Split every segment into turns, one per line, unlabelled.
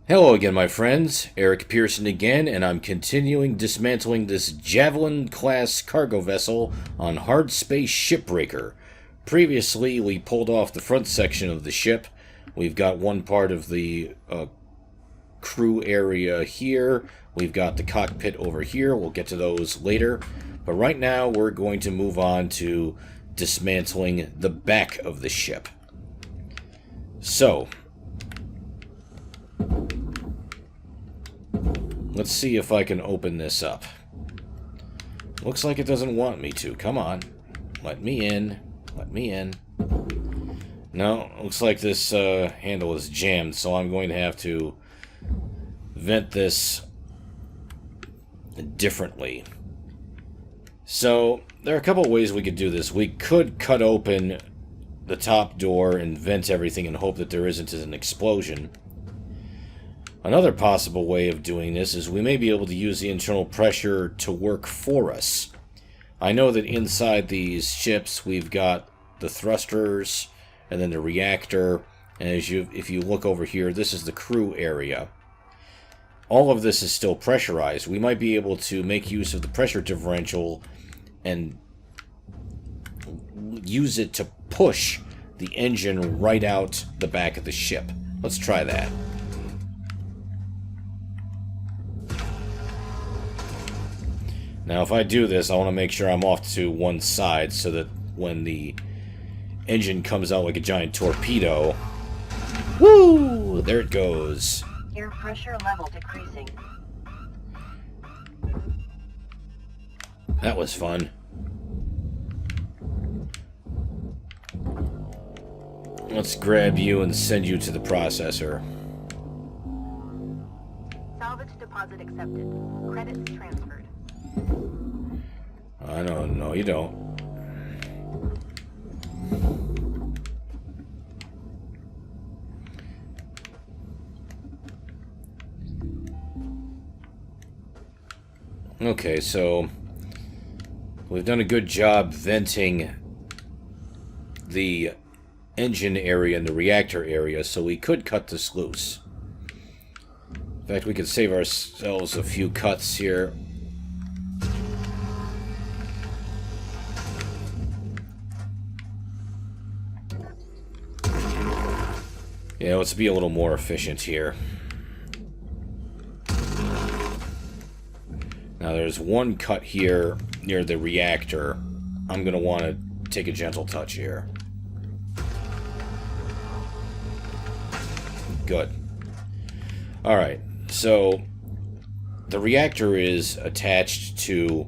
Hello again, my friends. Eric Pearson again, and I'm continuing dismantling this Javelin-class cargo vessel on HARDSPACE SHIPBREAKER. Previously, we pulled off the front section of the ship. We've got one part of the crew area here. We've got the cockpit over here. We'll get to those later. But right now, we're going to move on to dismantling the back of the ship. So, let's see if I can open this up. Looks like it doesn't want me to. Come on. Let me in. Let me in. No, looks like this handle is jammed, so I'm going to have to vent this differently. So, there are a couple of ways we could do this. We could cut open the top door and vent everything and hope that there isn't an explosion. Another possible way of doing this is we may be able to use the internal pressure to work for us. I know that inside these ships we've got the thrusters and then the reactor, and if you look over here, this is the crew area. All of this is still pressurized. We might be able to make use of the pressure differential and use it to push the engine right out the back of the ship. Let's try that. Now, if I do this, I want to make sure I'm off to one side so that when the engine comes out like a giant torpedo, woo! There it goes.
Air pressure level decreasing.
That was fun. Let's grab you and send you to the processor.
Salvage deposit accepted. Credits transferred.
I don't know, you don't. Okay, so we've done a good job venting the engine area and the reactor area, so we could cut this loose. In fact, we could save ourselves a few cuts here. Yeah, let's be a little more efficient here. Now there's one cut here near the reactor. I'm going to want to take a gentle touch here. Good. Alright, so the reactor is attached to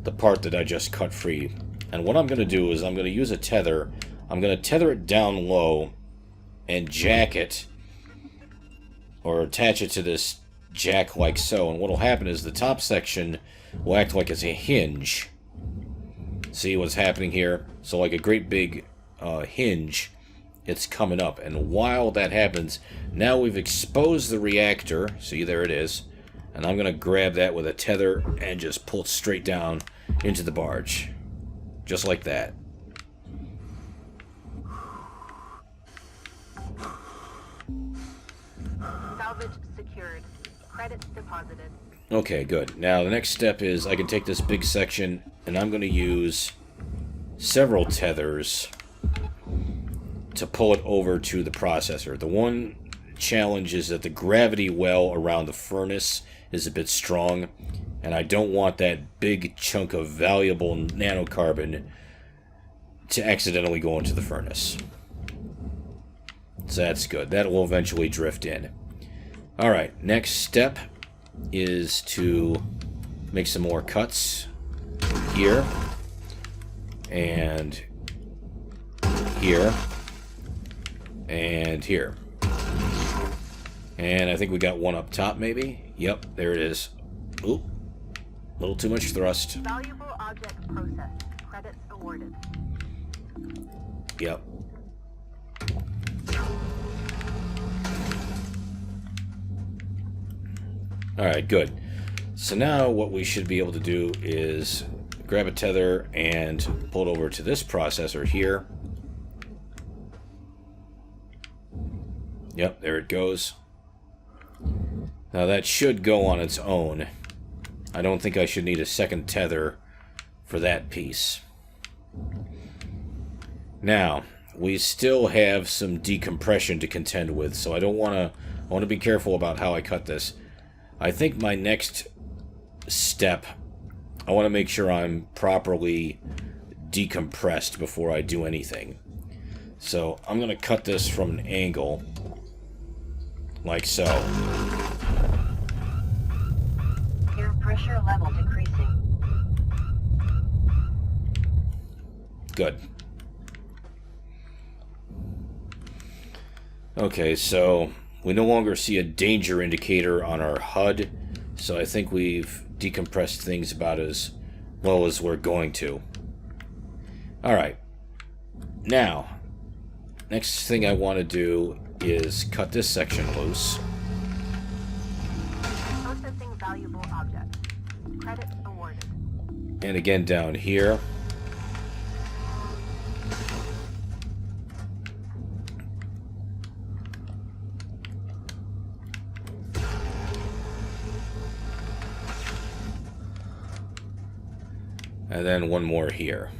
the part that I just cut free. And what I'm going to do is I'm going to use a tether. I'm going to tether it down low and jack it, or attach it to this jack like so, and what will happen is the top section will act like it's a hinge. See what's happening here? So like a great big hinge, it's coming up, and while that happens, now we've exposed the reactor. See, there it is, and I'm gonna grab that with a tether and just pull it straight down into the barge, just like that.
Salvage secured. Credits deposited.
Okay, good. Now the next step is I can take this big section and I'm going to use several tethers to pull it over to the processor. The one challenge is that the gravity well around the furnace is a bit strong, and I don't want that big chunk of valuable nanocarbon to accidentally go into the furnace. So that's good. That will eventually drift in. Alright, next step is to make some more cuts here, and here, and here. And I think we got one up top, maybe? Yep, there it is. Oop, a little too much thrust.
Valuable object processed. Credits awarded.
Yep. Alright, good. So now what we should be able to do is grab a tether and pull it over to this processor here. Yep, there it goes. Now that should go on its own. I don't think I should need a second tether for that piece. Now, we still have some decompression to contend with, so I want to be careful about how I cut this. I think my next step, I want to make sure I'm properly decompressed before I do anything. So I'm going to cut this from an angle, like so.
Air pressure level decreasing.
Good. Okay, so we no longer see a danger indicator on our HUD, so I think we've decompressed things about as well as we're going to. Alright. Now, next thing I want to do is cut this section loose.
Processing valuable objects. Credits awarded.
And again down here. And then one more here.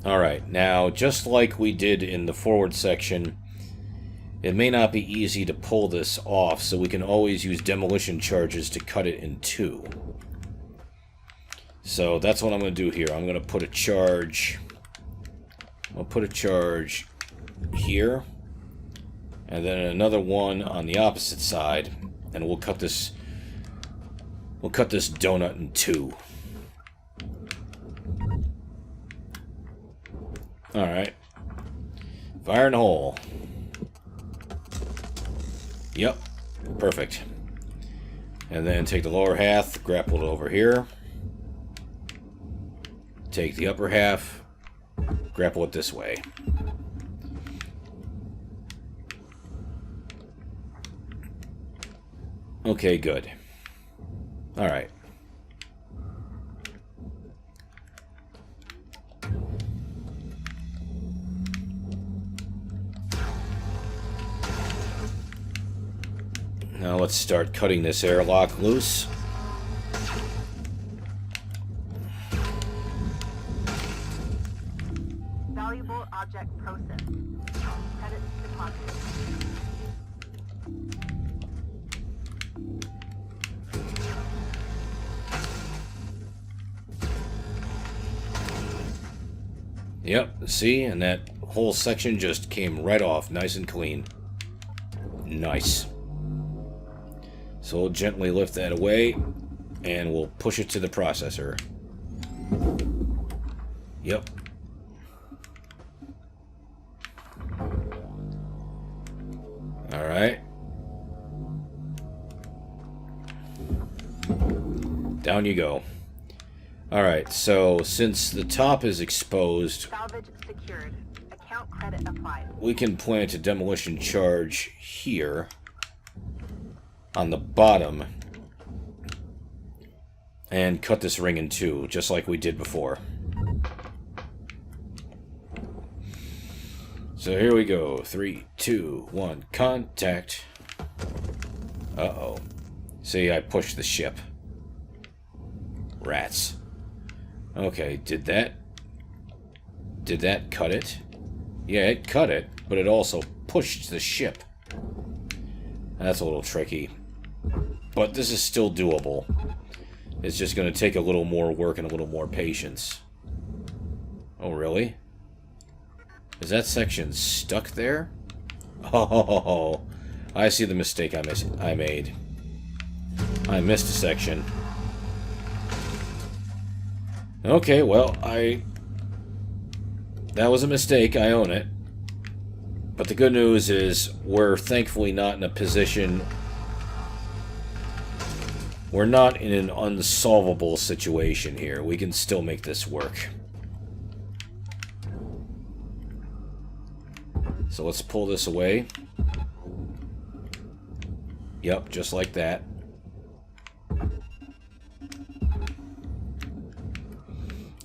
Alright, now just like we did in the forward section, it may not be easy to pull this off, so we can always use demolition charges to cut it in two. So that's what I'm going to do here. I'm going to put a charge. I'll put a charge here, and then another one on the opposite side. And we'll cut this donut in two. Alright. Fire in the hole. Yep. Perfect. And then take the lower half, grapple it over here. Take the upper half, grapple it this way. Okay, good. Alright. Now let's start cutting this airlock loose.
Valuable object processed. Credits deposited.
Yep, see? And that whole section just came right off, nice and clean. Nice. So we'll gently lift that away, and we'll push it to the processor. Yep. Alright. Down you go. Alright, so since the top is exposed,
Salvage secured. Account credit applied.
we can plant a demolition charge here on the bottom and cut this ring in two, just like we did before. So here we go. 3, 2, 1, contact. Uh-oh. See, I pushed the ship. Rats. Okay, did that cut it? Yeah, it cut it, but it also pushed the ship. That's a little tricky. But this is still doable. It's just going to take a little more work and a little more patience. Oh, really? Is that section stuck there? Oh, I see the mistake I made. I missed a section. Okay, well, that was a mistake, I own it. But the good news is, we're thankfully not in a position... We're not in an unsolvable situation here. We can still make this work. So let's pull this away. Yep, just like that.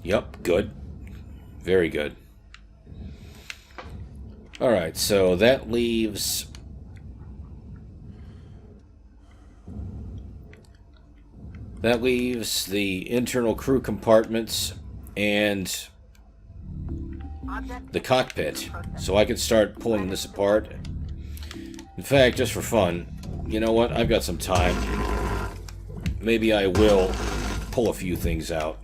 Yep, good. Very good. Alright, so that leaves... That leaves the internal crew compartments and the cockpit. So I can start pulling this apart. In fact, just for fun, you know what? I've got some time. Maybe I will pull a few things out.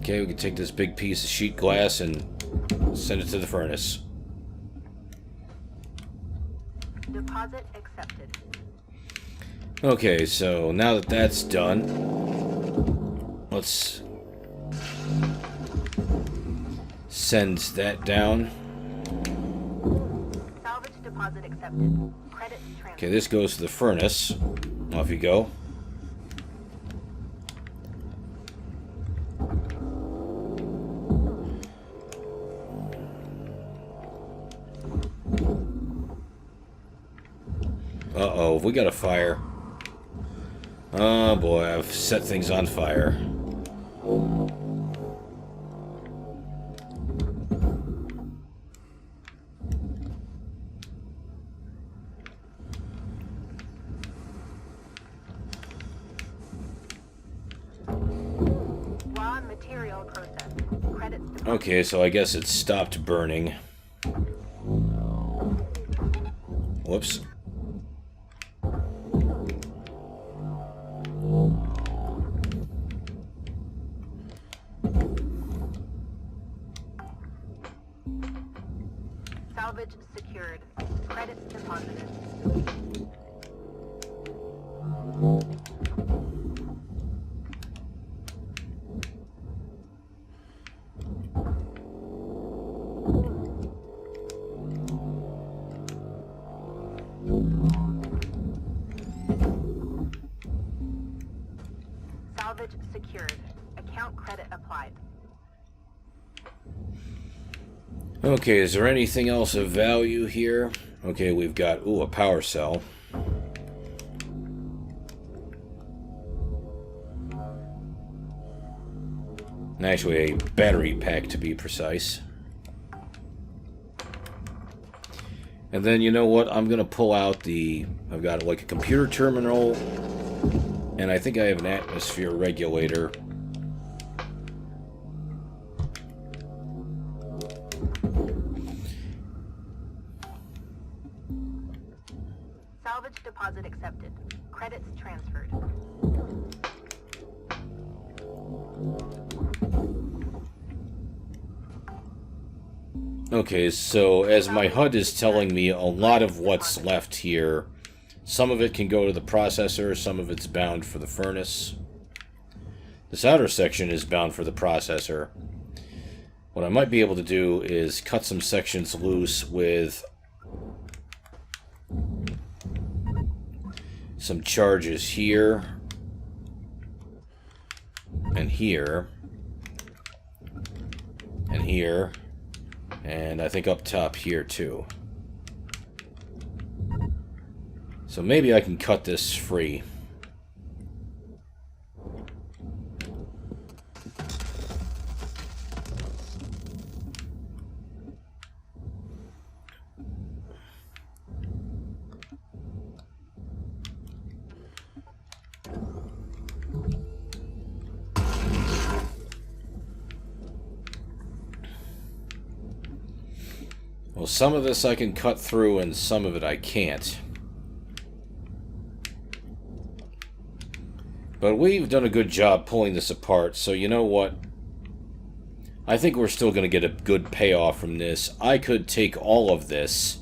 Okay, we can take this big piece of sheet glass and send it to the furnace.
Deposit accepted.
Okay, so now that that's done, let's send that down.
Salvage deposit accepted. Credits transferred.
Okay, this goes to the furnace. Off you go. Uh-oh, we got a fire. Oh boy, I've set things on fire.
Raw material processed. Credits deposit.
Okay, so I guess it stopped burning. Whoops.
Salvage secured. Credits deposited. Salvage secured. Account credit applied.
Okay, is there anything else of value here? Okay, we've got, ooh, a power cell. And actually a battery pack, to be precise. And then, you know what? I'm going to pull out the... I've got like a computer terminal, and I think I have an atmosphere regulator.
Salvage deposit accepted. Credits transferred.
Okay, so as my HUD is telling me, a lot of what's left here, some of it can go to the processor, some of it's bound for the furnace. This outer section is bound for the processor. What I might be able to do is cut some sections loose with some charges here and here and here, and I think up top here too. So maybe I can cut this free. Well, some of this I can cut through and some of it I can't. But we've done a good job pulling this apart, so you know what? I think we're still going to get a good payoff from this. I could take all of this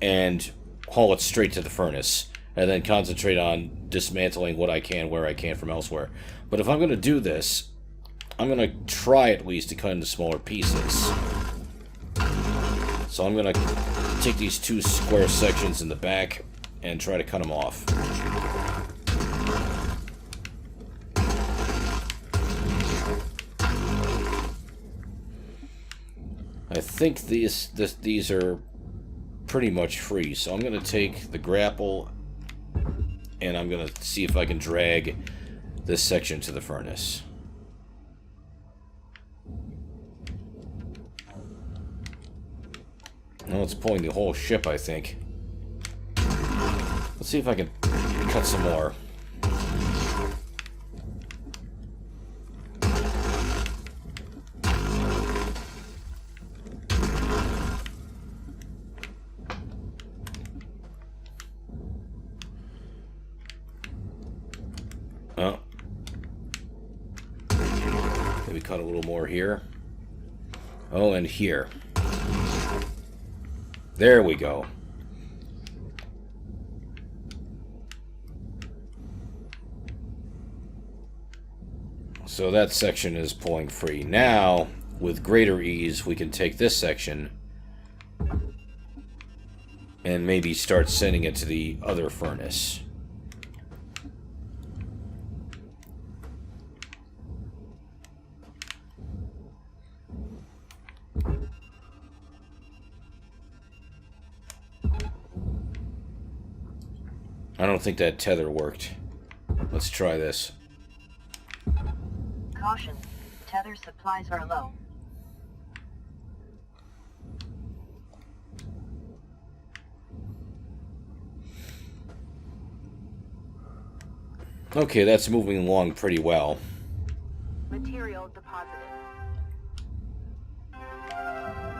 and haul it straight to the furnace, and then concentrate on dismantling what I can, where I can from elsewhere. But if I'm going to do this, I'm going to try at least to cut into smaller pieces. So I'm going to take these two square sections in the back and try to cut them off. I think these are pretty much free, so I'm going to take the grapple and I'm going to see if I can drag this section to the furnace. Well, it's pulling the whole ship, I think. Let's see if I can cut some more. Oh. Maybe cut a little more here. Oh, and here. There we go. So that section is pulling free. Now, with greater ease, we can take this section and maybe start sending it to the other furnace. I don't think that tether worked. Let's try this.
Caution. Tether supplies are low.
Okay, that's moving along pretty well.
Material deposited.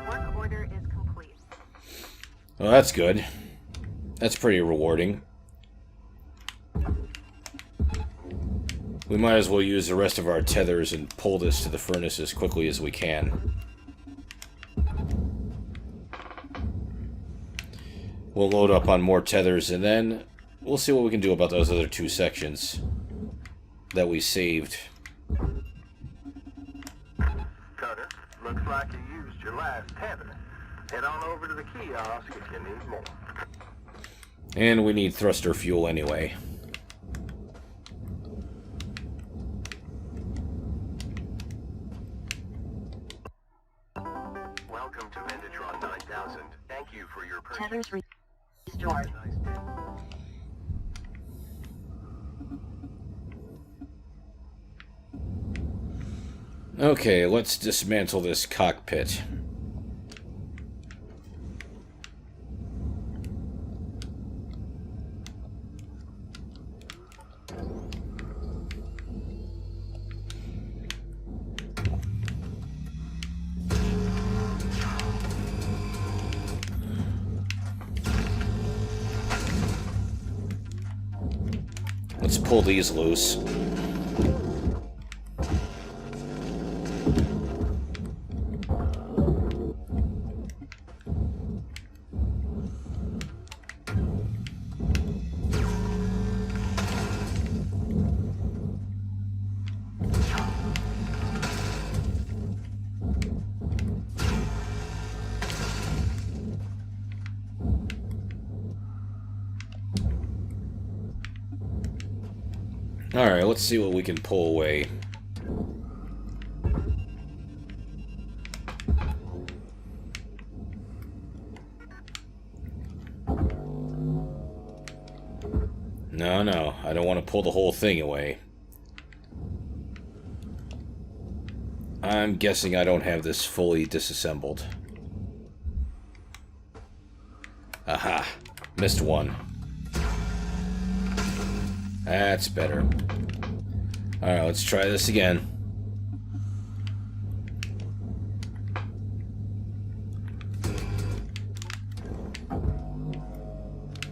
Work order is complete.
Well, that's good. That's pretty rewarding. We might as well use the rest of our tethers and pull this to the furnace as quickly as we can. We'll load up on more tethers and then we'll see what we can do about those other two sections that we saved.
Cutter, looks like you used your last tether. Head on over to the kiosk if you need more.
And we need thruster fuel anyway.
Welcome to Vendatron 9000. Thank you for your purchase.
Tethers restored.
Okay, let's dismantle this cockpit. Let's pull these loose. Alright, let's see what we can pull away. No, I don't want to pull the whole thing away. I'm guessing I don't have this fully disassembled. Aha, missed one. That's better. Alright, let's try this again.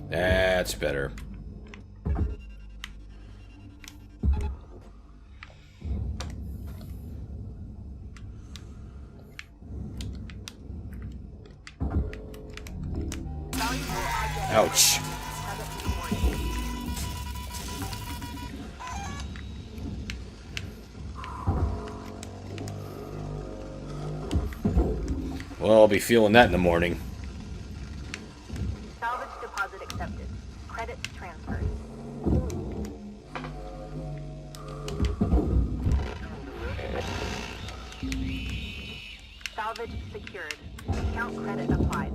That's better. Ouch. Well, I'll be feeling that in the morning.
Salvage deposit accepted. Credits transferred. Salvage secured. Account credit applied.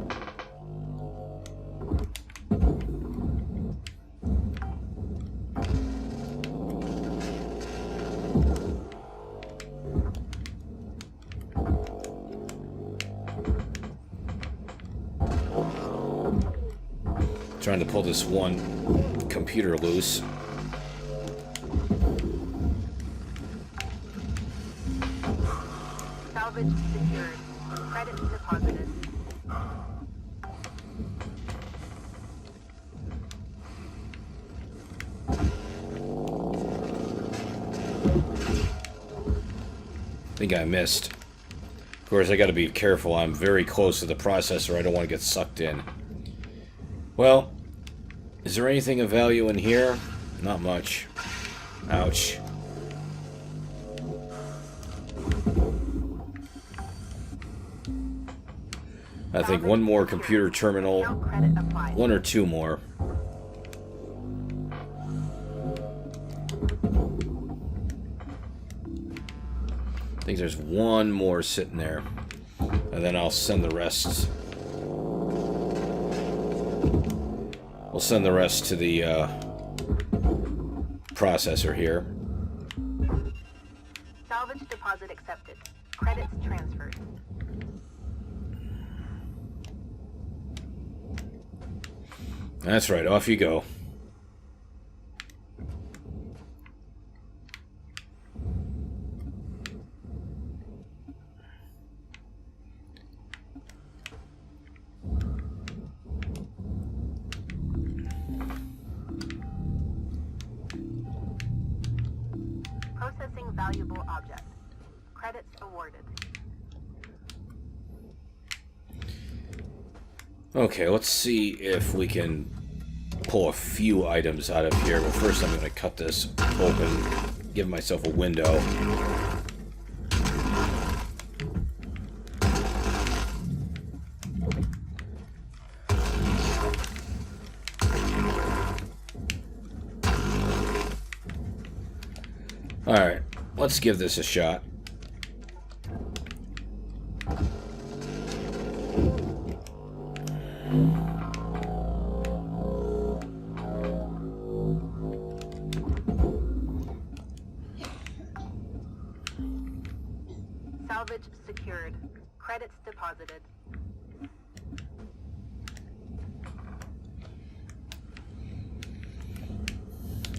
Trying to pull this one computer loose.
Salvage secured. Credits deposited.
I think I missed. Of course, I gotta be careful. I'm very close to the processor. I don't want to get sucked in. Well, is there anything of value in here? Not much. Ouch. I think one more computer terminal.
Account credit applied.
One or two more. I think there's one more sitting there. And then I'll send the rest. We'll send the rest to the processor here.
Salvage deposit accepted. Credits transferred.
That's right, off you go.
Processing valuable object. Credits awarded.
Okay, let's see if we can pull a few items out of here. But first I'm going to cut this open, give myself a window. Alright, let's give this a shot.
Salvage secured. Credits deposited.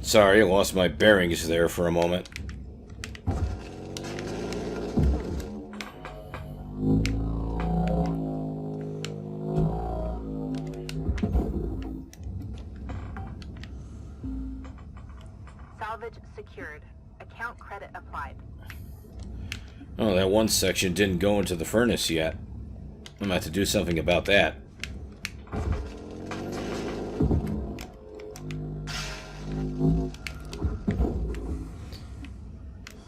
Sorry, I lost my bearings there for a moment.
Salvage secured. Account credit applied.
Oh, that one section didn't go into the furnace yet. I'm gonna have to do something about that.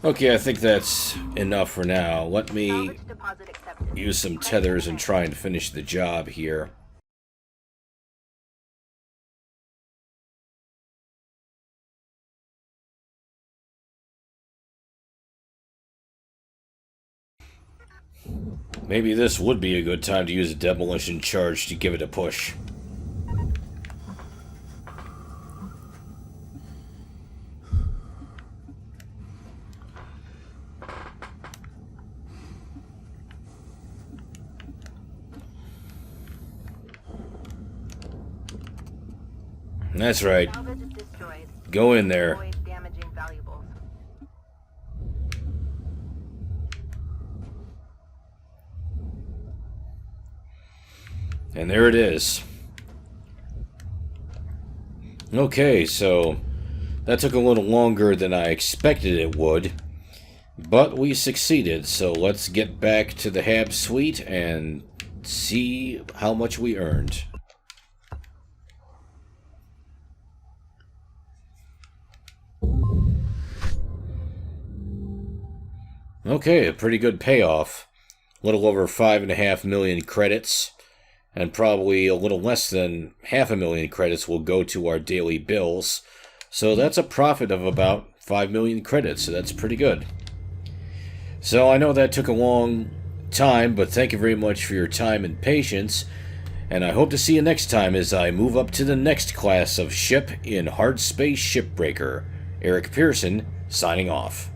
Okay, I think that's enough for now. Let me
Salvage deposit accepted.
use some tethers and try and finish the job here. Maybe this would be a good time to use a demolition charge to give it a push. That's right.
Salvage destroyed.
Go in there.
Avoid damaging valuables.
And there it is. Okay, so that took a little longer than I expected it would, but we succeeded. So let's get back to the Hab suite and see how much we earned. Okay, a pretty good payoff. A little over 5.5 million credits, and probably a little less than 500,000 credits will go to our daily bills. So that's a profit of about 5 million credits, so that's pretty good. So I know that took a long time, but thank you very much for your time and patience. And I hope to see you next time as I move up to the next class of ship in HARDSPACE Shipbreaker. Eric Pearson, signing off.